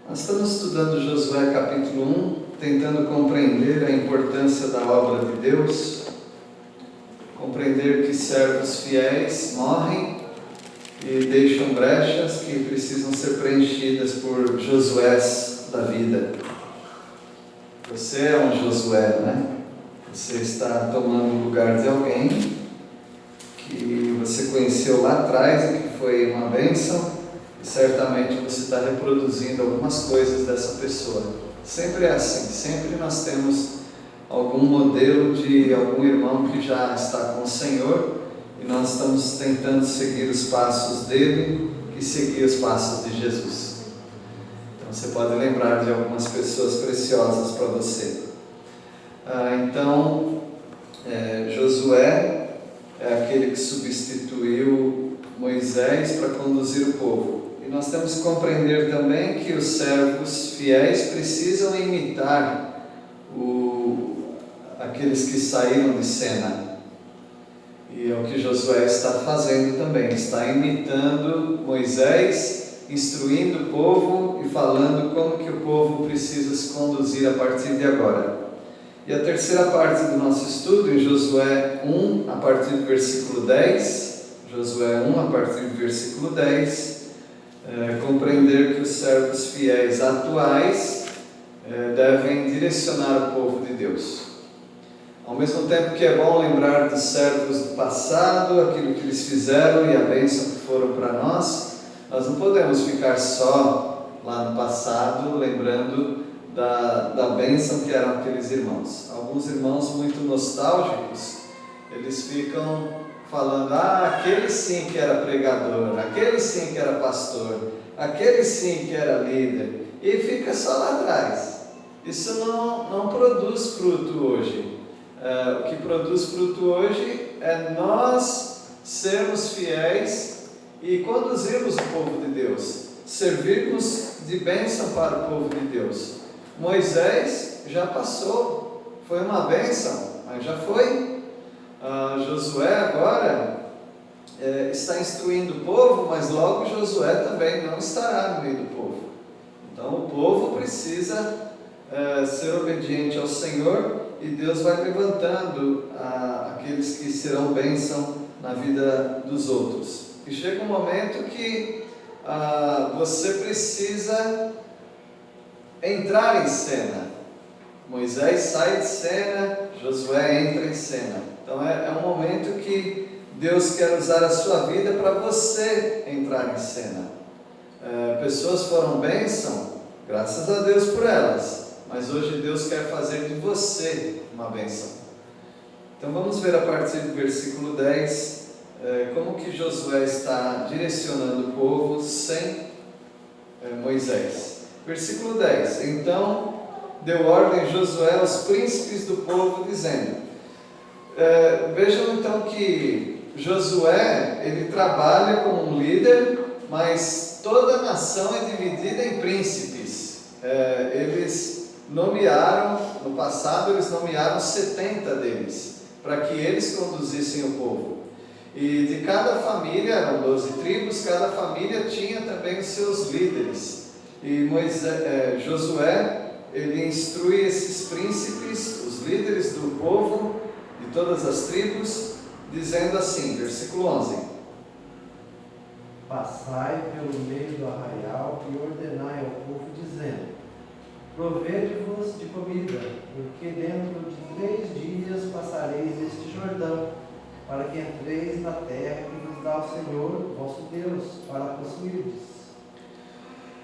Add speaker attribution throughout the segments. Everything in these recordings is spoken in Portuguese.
Speaker 1: Nós estamos estudando Josué capítulo 1, tentando compreender a importância da obra de Deus, compreender que servos fiéis morrem e deixam brechas que precisam ser preenchidas por Josués da vida. Você é um Josué, né? Você está tomando o lugar de alguém que você conheceu lá atrás e que foi uma bênção. E certamente você está reproduzindo algumas coisas dessa pessoa. Sempre é assim, sempre nós temos algum modelo de algum irmão que já está com o Senhor e nós estamos tentando seguir os passos dele e seguir os passos de Jesus. Então você pode lembrar de algumas pessoas preciosas para você. Josué é aquele que substituiu Moisés para conduzir o povo. E nós temos que compreender também que os servos fiéis precisam imitar aqueles que saíram de cena. E é o que Josué está fazendo também, está imitando Moisés, instruindo o povo e falando como que o povo precisa se conduzir a partir de agora. E a terceira parte do nosso estudo, em Josué 1, a partir do versículo 10, Josué 1, a partir do versículo 10, compreender que os servos fiéis atuais devem direcionar o povo de Deus. Ao mesmo tempo que é bom lembrar dos servos do passado, aquilo que eles fizeram e a bênção que foram para nós não podemos ficar só lá no passado, lembrando da bênção que eram aqueles irmãos. Alguns irmãos muito nostálgicos, eles ficam falando, aquele sim que era pregador, aquele sim que era pastor, aquele sim que era líder, e fica só lá atrás. Isso não produz fruto hoje. O que produz fruto hoje é nós sermos fiéis e conduzirmos o povo de Deus, servirmos de bênção para o povo de Deus. Moisés já passou, foi uma bênção, mas já foi. Josué agora está instruindo o povo, mas logo Josué também não estará no meio do povo. Então o povo precisa ser obediente ao Senhor e Deus vai levantando aqueles que serão bênção na vida dos outros. E chega um momento que você precisa entrar em cena. Moisés sai de cena, Josué entra em cena. Então é um momento que Deus quer usar a sua vida para você entrar em cena. Pessoas foram bênção, graças a Deus por elas, mas hoje Deus quer fazer de você uma bênção. Então vamos ver a partir do versículo 10, como que Josué está direcionando o povo sem Moisés. Versículo 10, então deu ordem Josué aos príncipes do povo, dizendo, vejam então que Josué, ele trabalha como um líder, mas toda a nação é dividida em príncipes. Eles nomearam, no passado eles nomearam 70 deles, para que eles conduzissem o povo. E de cada família, eram 12 tribos, cada família tinha também os seus líderes. E Josué, ele instrui esses príncipes, os líderes do povo, de todas as tribos, dizendo assim, versículo 11:
Speaker 2: Passai pelo meio do arraial e ordenai ao povo, dizendo, provede-vos de comida, porque dentro de 3 dias passareis este Jordão, para que entreis na terra que vos dá o Senhor, vosso Deus, para possuirdes.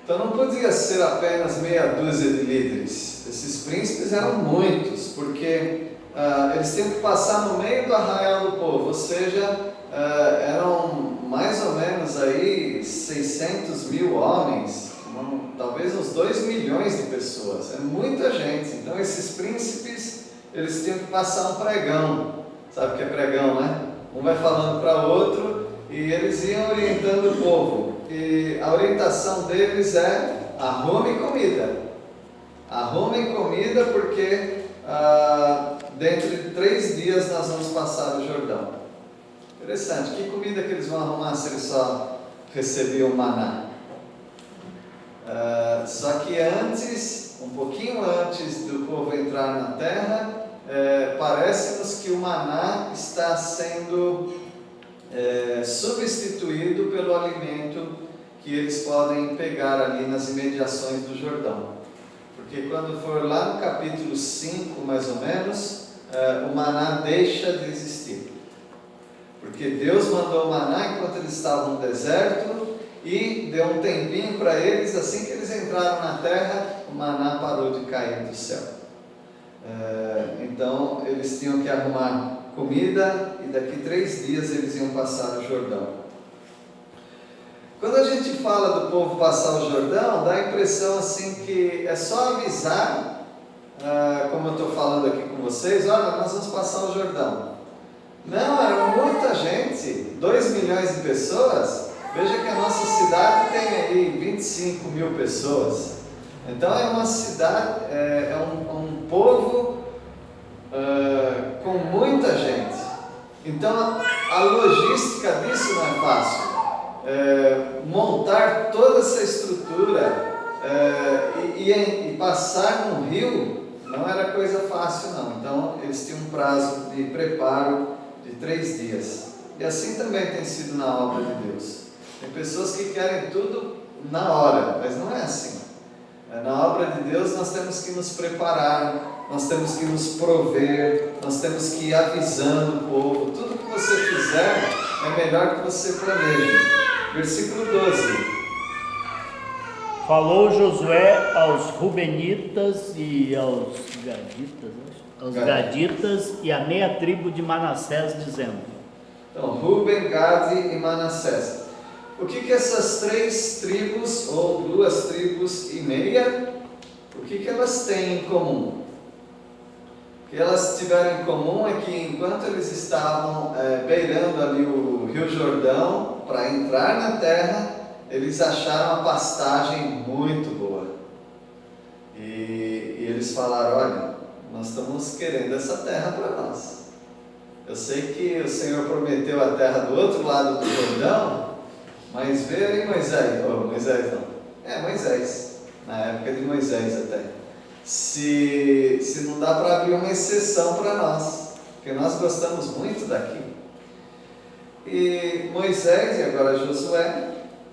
Speaker 1: Então não podia ser apenas meia dúzia de líderes. Esses príncipes eram muitos, porque eles tinham que passar no meio do arraial do povo, ou seja, eram mais ou menos aí 600 mil homens, talvez uns 2 milhões de pessoas, é muita gente. Então esses príncipes, eles tinham que passar um pregão, sabe o que é pregão, né? Um vai falando para o outro e eles iam orientando o povo. E a orientação deles é arrumem comida. Arrumem comida porque dentro de 3 dias nós vamos passar o Jordão. Interessante, que comida que eles vão arrumar se eles só recebiam maná? Só que antes, um pouquinho antes do povo entrar na terra, parece-nos que o maná está sendo substituído pelo alimento que eles podem pegar ali nas imediações do Jordão. Porque quando for lá no capítulo 5, mais ou menos, o maná deixa de existir. Porque Deus mandou o maná enquanto eles estavam no deserto e deu um tempinho para eles. Assim que eles entraram na terra, o maná parou de cair do céu. Então eles tinham que arrumar comida e daqui 3 dias eles iam passar o Jordão. Quando a gente fala do povo passar o Jordão, dá a impressão assim que é só avisar, como eu estou falando aqui com vocês, olha, nós vamos passar o Jordão. Não, era muita gente, 2 milhões de pessoas. Veja que a nossa cidade tem aí 25 mil pessoas. Então é uma cidade, é um povo com muita gente. Então a logística disso não é fácil. Montar toda essa estrutura e passar num rio não era coisa fácil não. Então eles tinham um prazo de preparo de 3 dias. E assim também tem sido na obra de Deus. Tem pessoas que querem tudo na hora, mas não é assim. Na obra de Deus nós temos que nos preparar, nós temos que nos prover, nós temos que ir avisando o povo. Tudo que você fizer é melhor que você planeje. Versículo 12.
Speaker 3: Falou Josué aos Rubenitas e aos Gaditas e a meia tribo de Manassés, dizendo.
Speaker 1: Então, Ruben, Gade e Manassés. O que essas 3 tribos, ou 2 tribos e meia, o que elas têm em comum? O que elas tiveram em comum é que enquanto eles estavam beirando ali o Rio Jordão para entrar na terra, eles acharam a pastagem muito boa. E eles falaram, olha, nós estamos querendo essa terra para nós. Eu sei que o Senhor prometeu a terra do outro lado do Jordão, mas vê aí Moisés, Moisés, na época de Moisés até, se não dá para abrir uma exceção para nós, porque nós gostamos muito daqui. E Moisés e agora Josué,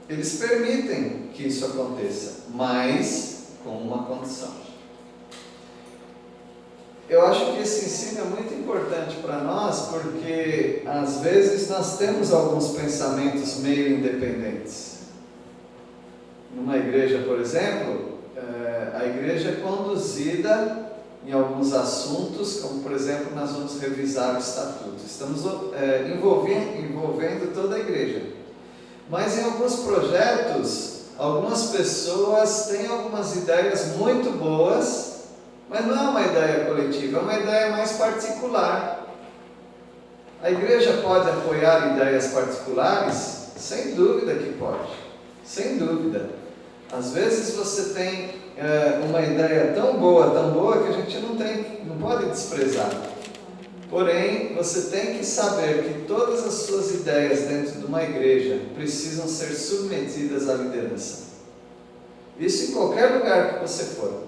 Speaker 1: eles permitem que isso aconteça, mas com uma condição. Eu acho que esse ensino é muito importante para nós, porque às vezes nós temos alguns pensamentos meio independentes. Numa igreja, por exemplo, a igreja é conduzida em alguns assuntos, como por exemplo, nós vamos revisar o estatuto. Estamos envolvendo toda a igreja. Mas em alguns projetos, algumas pessoas têm algumas ideias muito boas, mas não é uma ideia coletiva, é uma ideia mais particular. A igreja pode apoiar ideias particulares? Sem dúvida que pode, sem dúvida. Às vezes você tem uma ideia tão boa que a gente não pode desprezar. Porém, você tem que saber que todas as suas ideias dentro de uma igreja precisam ser submetidas à liderança. Isso em qualquer lugar que você for.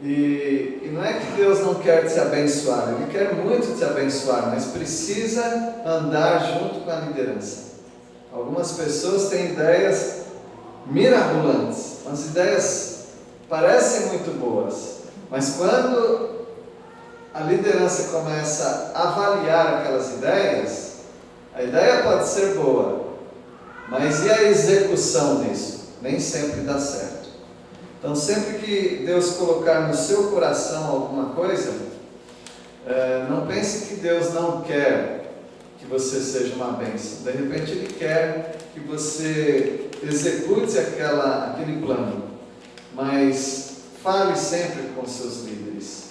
Speaker 1: E não é que Deus não quer te abençoar, Ele quer muito te abençoar, mas precisa andar junto com a liderança. Algumas pessoas têm ideias mirabolantes, as ideias parecem muito boas, mas quando a liderança começa a avaliar aquelas ideias, a ideia pode ser boa, mas e a execução disso? Nem sempre dá certo. Então, sempre que Deus colocar no seu coração alguma coisa, não pense que Deus não quer que você seja uma bênção. De repente Ele quer que você execute aquele plano, mas fale sempre com seus líderes,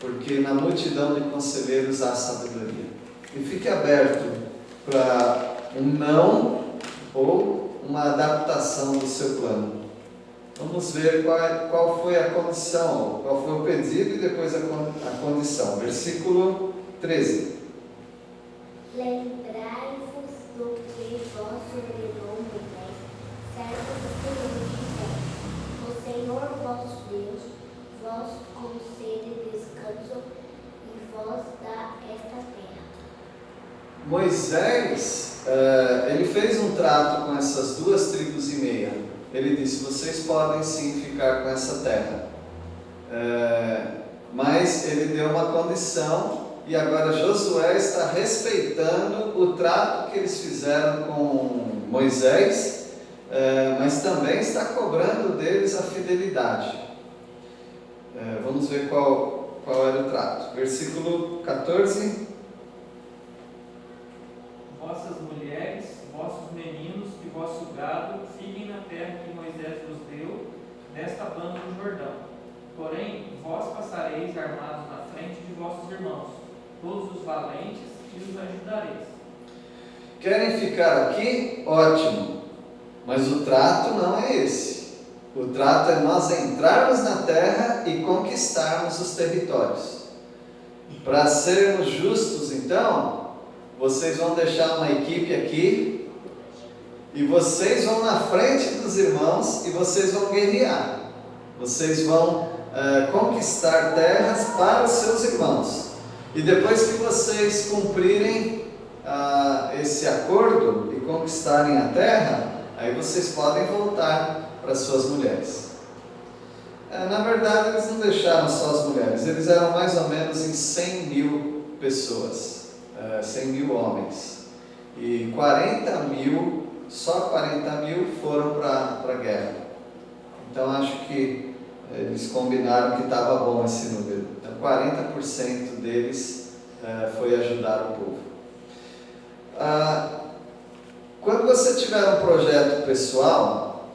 Speaker 1: porque na multidão de conselheiros há sabedoria. E fique aberto para um não ou uma adaptação do seu plano. Vamos ver qual foi a condição, qual foi o pedido e depois a condição. Versículo 13.
Speaker 4: Lembrai-vos do que vosso ordenou Moisés, servo do Senhor, dizendo:
Speaker 1: Moisés, ele fez um trato com essas 2 tribos e meia. Ele disse: vocês podem sim ficar com essa terra. Mas ele deu uma condição, e agora Josué está respeitando o trato que eles fizeram com Moisés, mas também está cobrando deles a fidelidade. Vamos ver qual era o trato. Versículo 14.
Speaker 4: Vossas mulheres, vossos meninos e vosso gado fiquem na terra que Moisés vos deu, nesta banda do Jordão. Porém, vós passareis armados na frente de vossos irmãos, todos os valentes, e os ajudareis.
Speaker 1: Querem ficar aqui? Ótimo. Mas o trato não é esse. O trato é nós entrarmos na terra e conquistarmos os territórios. Para sermos justos, então, vocês vão deixar uma equipe aqui e vocês vão na frente dos irmãos e vocês vão guerrear. Vocês vão conquistar terras para os seus irmãos. E depois que vocês cumprirem esse acordo e conquistarem a terra, aí vocês podem voltar para suas mulheres. Na verdade, eles não deixaram só as mulheres, eles eram mais ou menos em 100 mil pessoas, 100 mil homens. E 40 mil, só 40 mil foram para a guerra. Então acho que eles combinaram que estava bom esse número. Então 40% deles foi ajudar o povo. Quando você tiver um projeto pessoal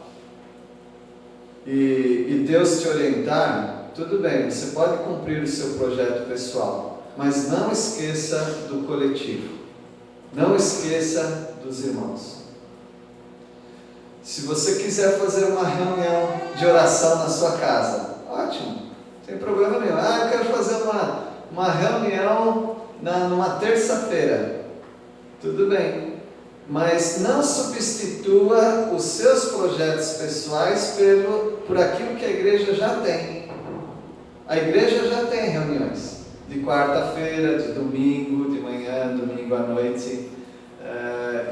Speaker 1: e Deus te orientar, tudo bem, você pode cumprir o seu projeto pessoal, mas não esqueça do coletivo, não esqueça dos irmãos. Se você quiser fazer uma reunião de oração na sua casa, ótimo, não tem problema nenhum. Eu quero fazer uma reunião numa terça-feira, tudo bem. Mas não substitua os seus projetos pessoais por aquilo que a igreja já tem. A igreja já tem reuniões de quarta-feira, de domingo, de manhã, domingo à noite.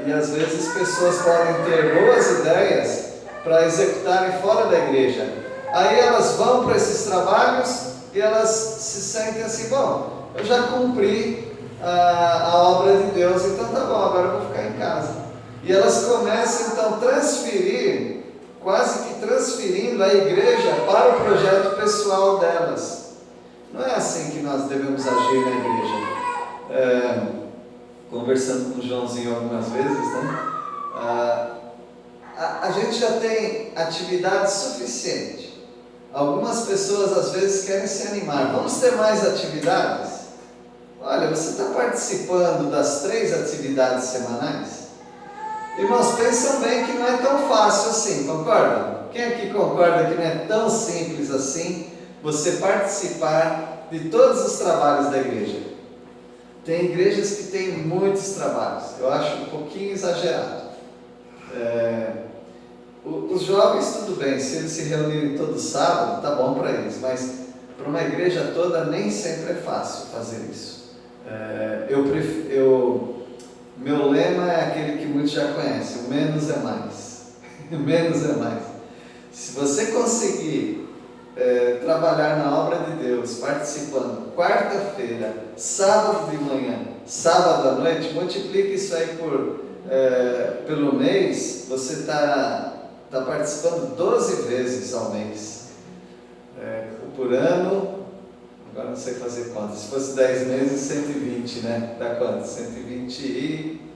Speaker 1: E às vezes pessoas podem ter boas ideias para executarem fora da igreja. Aí elas vão para esses trabalhos e elas se sentem assim: bom, eu já cumpri a obra de Deus, então tá bom, agora eu vou ficar em casa. E elas começam então a transferir, quase que transferindo a igreja para o projeto pessoal delas. Não é assim que nós devemos agir na igreja. Conversando com o Joãozinho algumas vezes, né? A gente já tem atividade suficiente. Algumas pessoas às vezes querem se animar. Vamos ter mais atividades? Olha, você está participando das 3 atividades semanais? Irmãos, pensam bem que não é tão fácil assim, concordam? Quem aqui concorda que não é tão simples assim você participar de todos os trabalhos da igreja? Tem igrejas que têm muitos trabalhos, eu acho um pouquinho exagerado. Os jovens, tudo bem, se eles se reunirem todo sábado, tá bom para eles, mas para uma igreja toda nem sempre é fácil fazer isso. Meu lema é aquele que muitos já conhecem: o menos é mais. O menos é mais. Se você conseguir trabalhar na obra de Deus, participando quarta-feira, sábado de manhã, sábado à noite, multiplique isso aí pelo mês, você está participando 12 vezes ao mês. Por ano, agora não sei fazer conta, se fosse 10 meses, 120, né? Dá quanto? 120 e...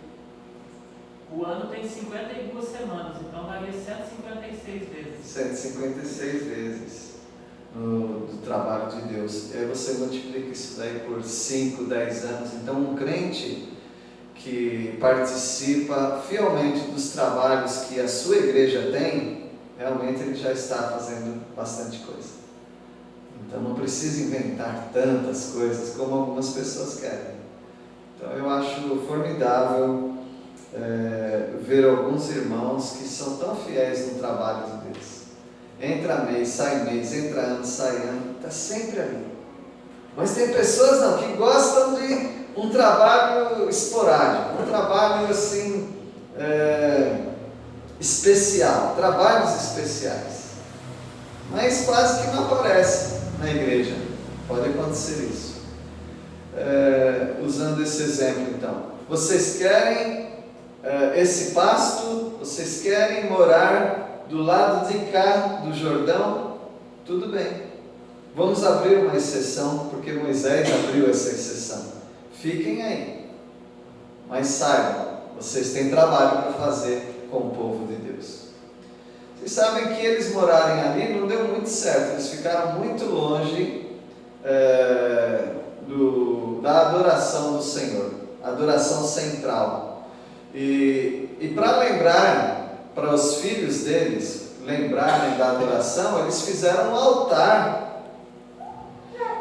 Speaker 4: O ano tem 52 semanas, então daria 156 vezes.
Speaker 1: 156 vezes do trabalho de Deus. E aí você multiplica isso daí por 5, 10 anos. Então um crente que participa fielmente dos trabalhos que a sua igreja tem, realmente ele já está fazendo bastante coisa. Então não precisa inventar tantas coisas como algumas pessoas querem. Então eu acho formidável ver alguns irmãos que são tão fiéis no trabalho de Deus. Entra mês, entra ano, sai ano, está sempre ali. Mas tem pessoas não, que gostam de um trabalho esporádico, um trabalho assim, especial, trabalhos especiais. Mas quase que não aparece na igreja. Pode acontecer isso. Usando esse exemplo então. Vocês querem esse pasto? Vocês querem morar do lado de cá do Jordão? Tudo bem. Vamos abrir uma exceção, porque Moisés abriu essa exceção. Fiquem aí. Mas saibam, vocês têm trabalho para fazer com o povo de Deus. Vocês sabem que eles morarem ali não deu muito certo. Eles ficaram muito longe da adoração do Senhor, adoração central. E para lembrar, para os filhos deles lembrarem da adoração, eles fizeram um altar.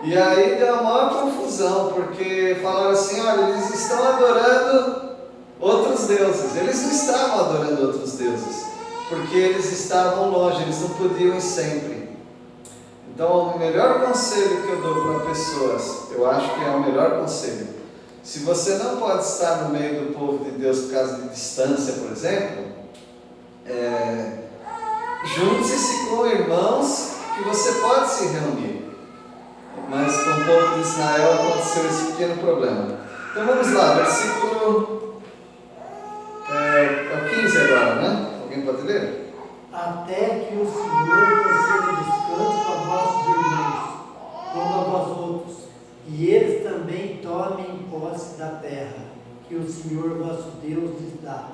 Speaker 1: E aí deu a maior confusão, porque falaram assim: olha, eles estão adorando outros deuses. Eles não estavam adorando outros deuses, porque eles estavam longe, eles não podiam ir sempre. Então, o melhor conselho que eu dou para pessoas, eu acho que é o melhor conselho: se você não pode estar no meio do povo de Deus por causa de distância, por exemplo, junte-se com irmãos que você pode se reunir. Mas com o povo de Israel aconteceu esse pequeno problema. Então vamos lá, versículo 15 agora, né? Alguém pode ler?
Speaker 2: Até que o Senhor conceda descanso a vossos irmãos, como a vós outros, e eles também tomem posse da terra, que o Senhor vosso Deus lhes dá.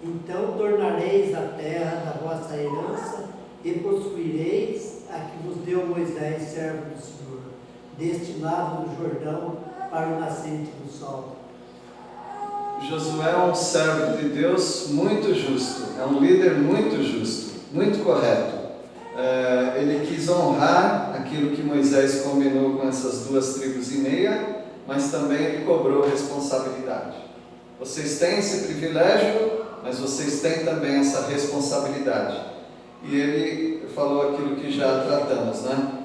Speaker 2: Então tornareis a terra da vossa herança e possuireis a que vos deu Moisés, servo do Senhor, deste lado do Jordão, para o nascente do sol.
Speaker 1: Josué é um servo de Deus muito justo, é um líder muito justo, muito correto. Ele quis honrar aquilo que Moisés combinou com essas 2 tribos e meia, mas também ele cobrou responsabilidade. Vocês têm esse privilégio, mas vocês têm também essa responsabilidade. E ele falou aquilo que já tratamos, né?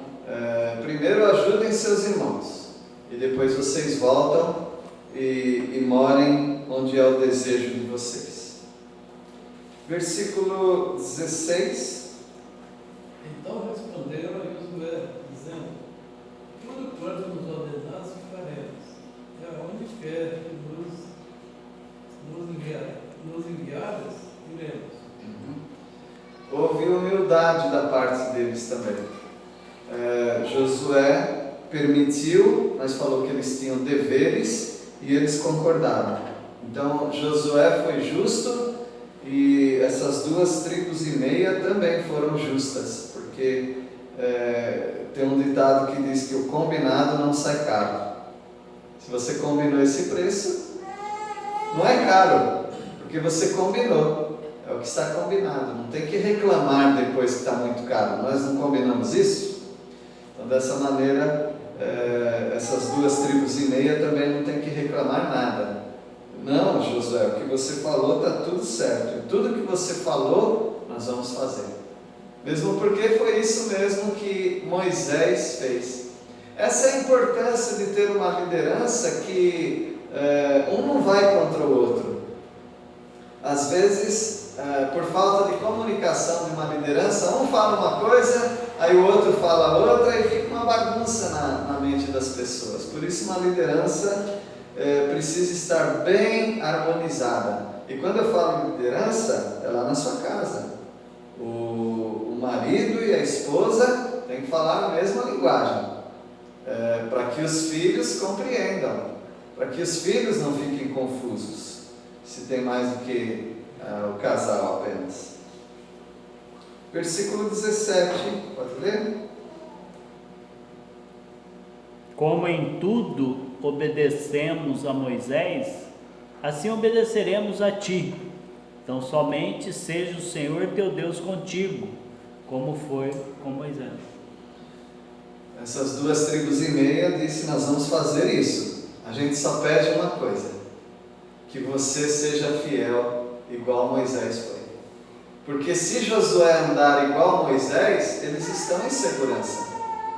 Speaker 1: Primeiro ajudem seus irmãos, e depois vocês voltam e morem onde é o desejo de vocês. Versículo 16.
Speaker 5: Então responderam a Josué, dizendo: tudo quanto nos ordenasse faremos, e aonde quer que nos enviares, iremos.
Speaker 1: Houve humildade da parte deles também. Josué permitiu, mas falou que eles tinham deveres e eles concordaram. Então Josué foi justo e essas 2 tribos e meia também foram justas, porque tem um ditado que diz que o combinado não sai caro. Se você combinou esse preço, não é caro, porque você combinou, é o que está combinado, não tem que reclamar depois que está muito caro. Nós não combinamos isso? Então, dessa maneira, essas 2 tribos e meia também não tem que reclamar nada. Não, Josué, o que você falou está tudo certo, e tudo que você falou nós vamos fazer, mesmo porque foi isso mesmo que Moisés fez. Essa é a importância de ter uma liderança que um não vai contra o outro. Às vezes, por falta de comunicação de uma liderança, um fala uma coisa, aí o outro fala outra, e fica uma bagunça na mente das pessoas. Por isso, uma liderança precisa estar bem harmonizada. E quando eu falo de liderança, é lá na sua casa. O marido e a esposa têm que falar a mesma linguagem, para que os filhos compreendam, para que os filhos não fiquem confusos, se tem mais do que o casal apenas. Versículo 17, pode ler?
Speaker 3: Como em tudo obedecemos a Moisés, assim obedeceremos a ti. Então somente seja o Senhor teu Deus contigo, como foi com Moisés.
Speaker 1: Essas 2 tribos e meia disse: nós vamos fazer isso. A gente só pede uma coisa: que você seja fiel igual Moisés foi. Porque se Josué andar igual Moisés, eles estão em segurança.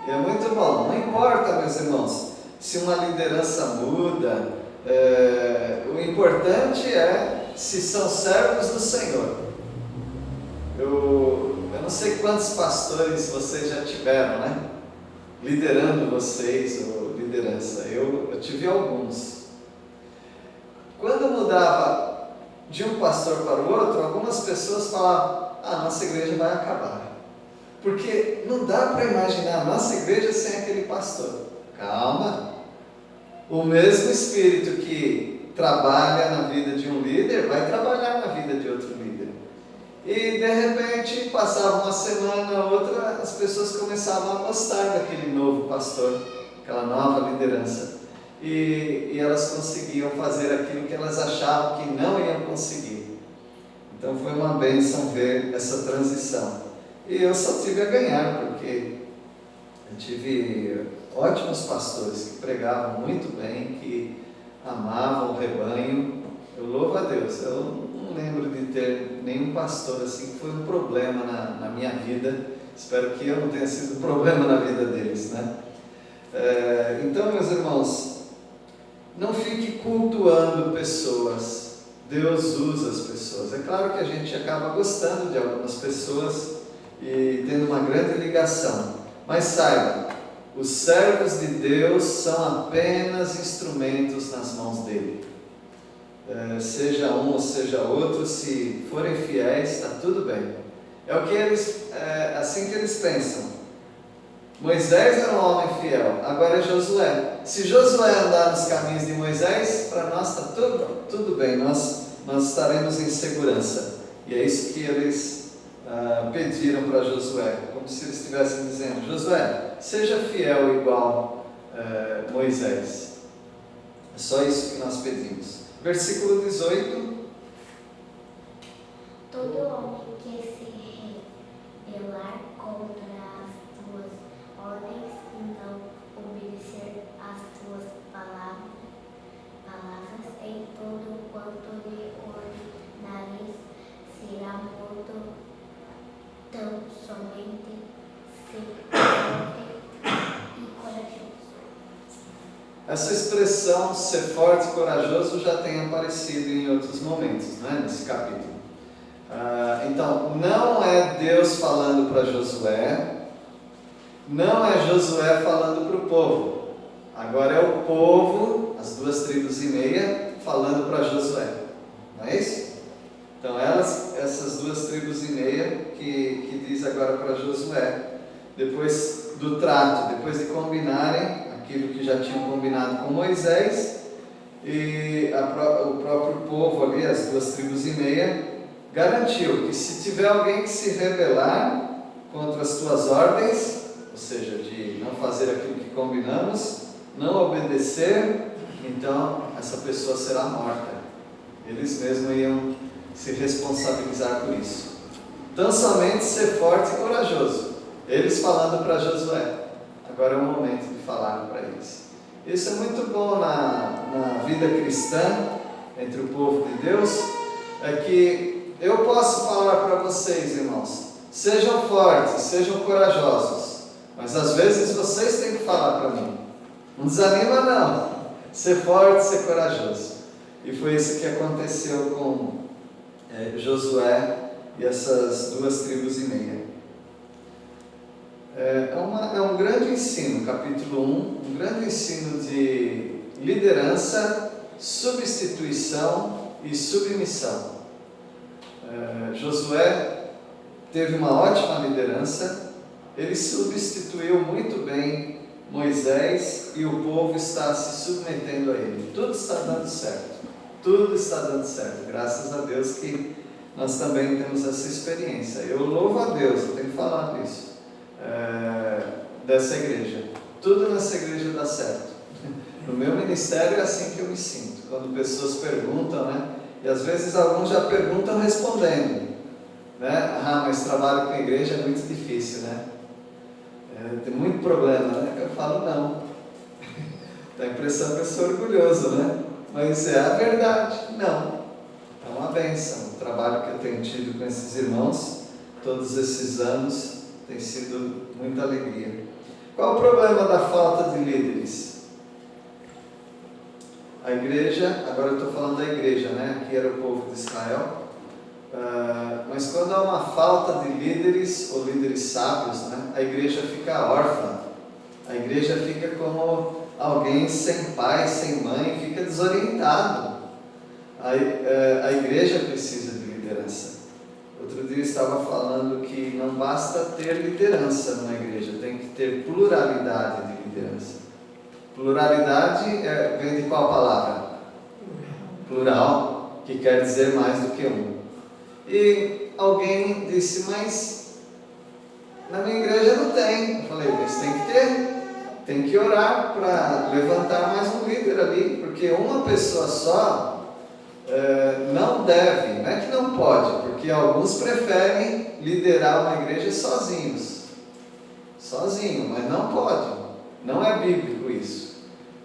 Speaker 1: E é muito bom. Não importa, meus irmãos, se uma liderança muda, O importante é se são servos do Senhor. Eu não sei quantos pastores vocês já tiveram, né? Liderando vocês, ou liderança. Eu tive alguns. Quando mudava de um pastor para o outro, algumas pessoas falavam: nossa igreja vai acabar. Porque não dá para imaginar a nossa igreja sem aquele pastor. Calma. O mesmo Espírito que trabalha na vida de um líder, vai trabalhar na vida de outro líder. E de repente, passava uma semana, outra, as pessoas começavam a gostar daquele novo pastor, aquela nova liderança. E elas conseguiam fazer aquilo que elas achavam que não iam conseguir. Então foi uma bênção ver essa transição. E eu só tive a ganhar, porque eu tive ótimos pastores que pregavam muito bem, que amavam o rebanho. Eu louvo a Deus. Eu não lembro de ter nenhum pastor assim que foi um problema na minha vida. Espero que eu não tenha sido um problema na vida deles, né? Então, meus irmãos, não fique cultuando pessoas. Deus usa as pessoas. É claro que a gente acaba gostando de algumas pessoas e tendo uma grande ligação. Mas saiba, os servos de Deus são apenas instrumentos nas mãos dele. Seja um ou seja outro, se forem fiéis, está tudo bem. É o que assim que eles pensam. Moisés era um homem fiel, agora é Josué. Se Josué andar nos caminhos de Moisés, para nós está tudo bem, nós estaremos em segurança. E é isso que eles pediram para Josué, como se eles estivessem dizendo: Josué, seja fiel igual Moisés. É só isso que nós pedimos. Versículo 18.
Speaker 6: Todo homem que se rebelar contra as tuas ordens e não obedecer às tuas palavras, em todo quanto lhe ordenares, será morto. Tão somente ser forte e corajoso.
Speaker 1: Essa expressão, ser forte e corajoso, já tem aparecido em outros momentos, né, nesse capítulo. Então, não é Deus falando para Josué, não é Josué falando para o povo. Agora é o povo, as 2,5 tribos, falando para Josué. Não é isso? Então, essas 2,5 tribos que diz agora para Josué, depois do trato, depois de combinarem aquilo que já tinham combinado com Moisés, e o próprio povo ali, as 2,5 tribos, garantiu que se tiver alguém que se rebelar contra as tuas ordens, ou seja, de não fazer aquilo que combinamos, não obedecer, então essa pessoa será morta. Eles mesmos iam se responsabilizar por isso. Então, somente ser forte e corajoso. Eles falando para Josué. Agora é o momento de falar para eles. Isso é muito bom na vida cristã, entre o povo de Deus, é que eu posso falar para vocês, irmãos, sejam fortes, sejam corajosos, mas às vezes vocês têm que falar para mim. Não desanima não, ser forte, ser corajoso. E foi isso que aconteceu com Josué e essas 2,5 tribos. É um grande ensino, capítulo 1, um grande ensino de liderança, substituição e submissão. Josué teve uma ótima liderança, ele substituiu muito bem Moisés e o povo está se submetendo a ele. Tudo está dando certo, graças a Deus que nós também temos essa experiência. Eu louvo a Deus, eu tenho falado isso, dessa igreja. Tudo nessa igreja dá certo. No meu ministério é assim que eu me sinto, quando pessoas perguntam, né? E às vezes alguns já perguntam respondendo, né? Mas trabalho com a igreja é muito difícil, né? Tem muito problema, né? Eu falo não. Dá a impressão que eu sou orgulhoso, né? Mas é a verdade, não. É uma bênção. O trabalho que eu tenho tido com esses irmãos, todos esses anos, tem sido muita alegria. Qual o problema da falta de líderes? A igreja, agora eu estou falando da igreja, né? Aqui era o povo de Israel. Mas quando há uma falta de líderes ou líderes sábios, né? A igreja fica órfã. A igreja fica como alguém sem pai, sem mãe, fica desorientado. A igreja precisa de liderança. Outro dia eu estava falando que não basta ter liderança numa igreja, tem que ter pluralidade de liderança. Pluralidade vem de qual palavra? Plural, que quer dizer mais do que um. E alguém disse, mas na minha igreja não tem. Eu falei, mas tem que ter. Tem que orar para levantar mais um líder ali, porque uma pessoa só não deve, não é que não pode, porque alguns preferem liderar uma igreja sozinho, mas não pode, não é bíblico isso,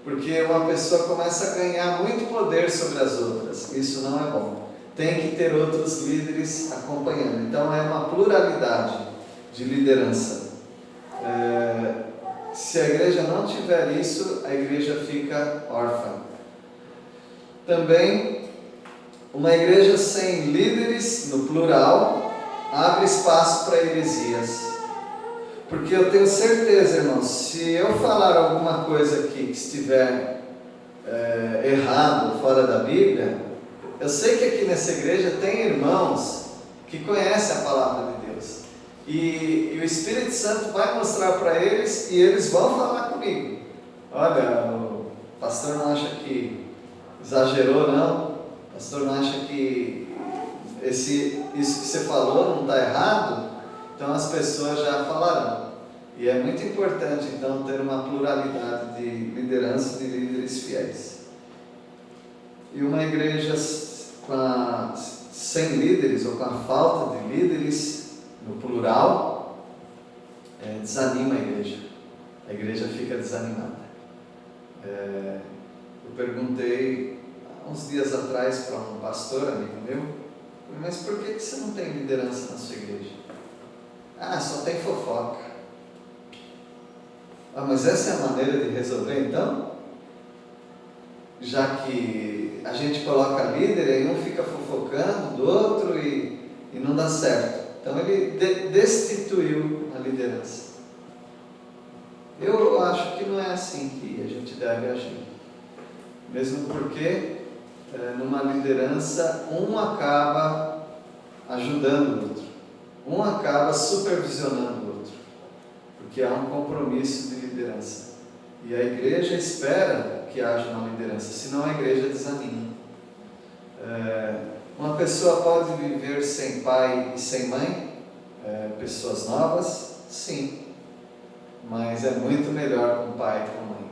Speaker 1: porque uma pessoa começa a ganhar muito poder sobre as outras, isso não é bom, tem que ter outros líderes acompanhando, então é uma pluralidade de liderança. Se a igreja não tiver isso, a igreja fica órfã. Também, uma igreja sem líderes, no plural, abre espaço para heresias. Porque eu tenho certeza, irmãos, se eu falar alguma coisa aqui que estiver errado, fora da Bíblia, eu sei que aqui nessa igreja tem irmãos que conhecem a palavra de Deus. E o Espírito Santo vai mostrar para eles e eles vão falar comigo. Olha, o pastor não acha que exagerou, não? O pastor não acha que isso que você falou não está errado? Então as pessoas já falarão. E é muito importante então ter uma pluralidade de liderança, de líderes fiéis. E uma igreja sem líderes ou com a falta de líderes, no plural, desanima a igreja fica desanimada. Eu perguntei há uns dias atrás para um pastor, amigo meu, mas por que você não tem liderança na sua igreja? Só tem fofoca. Mas essa é a maneira de resolver então? Já que a gente coloca líder e um fica fofocando do outro e não dá certo. Então ele destituiu a liderança. Eu acho que não é assim que a gente deve agir. Mesmo porque numa liderança um acaba ajudando o outro. Um acaba supervisionando o outro. Porque há um compromisso de liderança. E a igreja espera que haja uma liderança, senão a igreja desanima. Uma pessoa pode viver sem pai e sem mãe? Pessoas novas? Sim. Mas é muito melhor com pai e com mãe,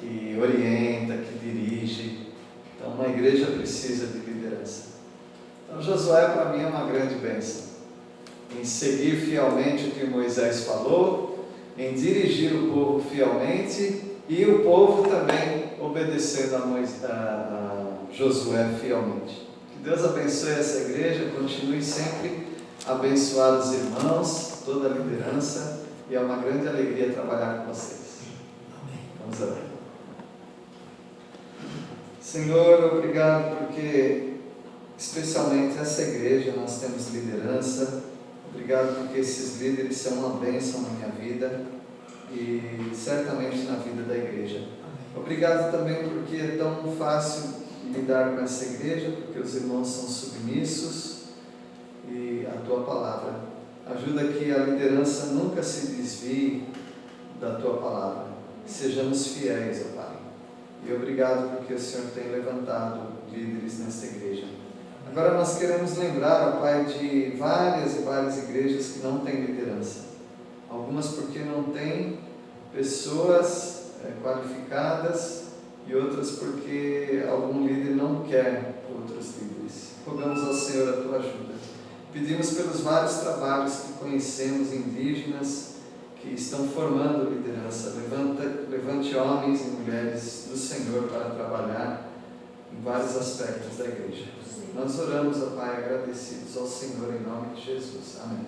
Speaker 1: que orienta, que dirige. Então uma igreja precisa de liderança. Então Josué para mim é uma grande bênção. Em seguir fielmente o que Moisés falou, em dirigir o povo fielmente e o povo também obedecendo a Josué fielmente. Que Deus abençoe essa igreja, continue sempre a abençoar os irmãos, toda a liderança, e é uma grande alegria trabalhar com vocês. Vamos orar. Senhor, obrigado porque especialmente essa igreja nós temos liderança. Obrigado porque esses líderes são uma bênção na minha vida e certamente na vida da igreja. Obrigado também porque é tão fácil lidar com essa igreja, porque os irmãos são submissos e a Tua palavra. Ajuda que a liderança nunca se desvie da Tua palavra. Sejamos fiéis, ó Pai. E obrigado porque o Senhor tem levantado líderes nesta igreja. Agora nós queremos lembrar, ó Pai, de várias e várias igrejas que não têm liderança. Algumas porque não têm pessoas qualificadas e outras porque algum líder não quer outros líderes. Rogamos ao Senhor a Tua ajuda. Pedimos pelos vários trabalhos que conhecemos, indígenas, que estão formando liderança. Levante homens e mulheres do Senhor para trabalhar em vários aspectos da igreja. Nós oramos, ó Pai, agradecidos ao Senhor em nome de Jesus. Amém.